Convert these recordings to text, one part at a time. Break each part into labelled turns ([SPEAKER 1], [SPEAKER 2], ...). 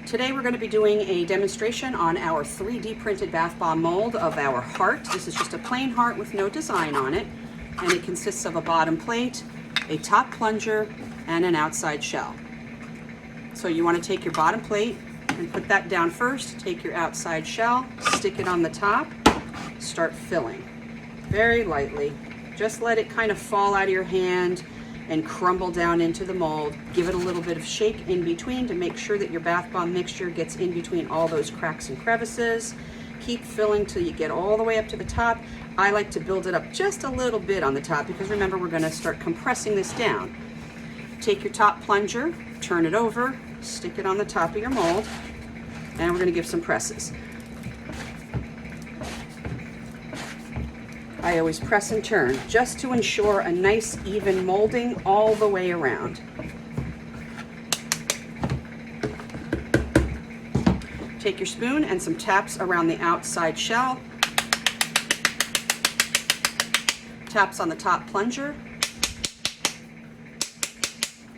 [SPEAKER 1] Today we're going to be doing a demonstration on our 3D printed bath bomb mold of our heart. This is just a plain heart with no design on it, and it consists of a bottom plate, a top plunger, and an outside shell. So you want to take your bottom plate and put that down first, take your outside shell, stick it on the top, start filling very lightly. Just let it kind of fall out of your hand and crumble down into the mold. Give it a little bit of shake in between to make sure that your bath bomb mixture gets in between all those cracks and crevices. Keep filling till you get all the way up to the top. I like to build it up just a little bit on the top because remember, we're gonna start compressing this down. Take your top plunger, turn it over, stick it on the top of your mold, and we're gonna give some presses. I always press and turn just to ensure a nice even molding all the way around. Take your spoon and some taps around the outside shell. Taps on the top plunger.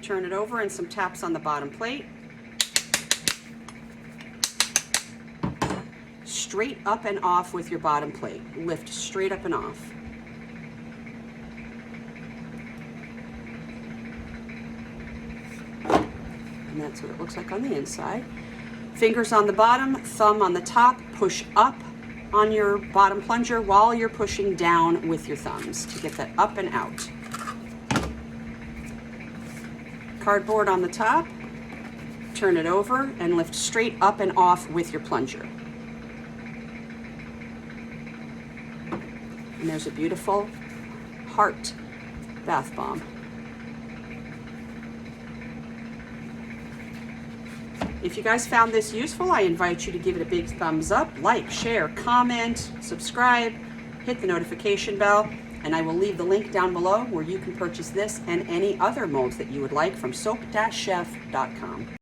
[SPEAKER 1] Turn it over and some taps on the bottom plate. Straight up and off with your bottom plate. Lift straight up and off. And that's what it looks like on the inside. Fingers on the bottom, thumb on the top, push up on your bottom plunger while you're pushing down with your thumbs to get that up and out. Cardboard on the top, turn it over and lift straight up and off with your plunger. And there's a beautiful heart bath bomb. If you guys found this useful, I invite you to give it a big thumbs up, like, share, comment, subscribe, hit the notification bell, and I will leave the link down below where you can purchase this and any other molds that you would like from soap-chef.com.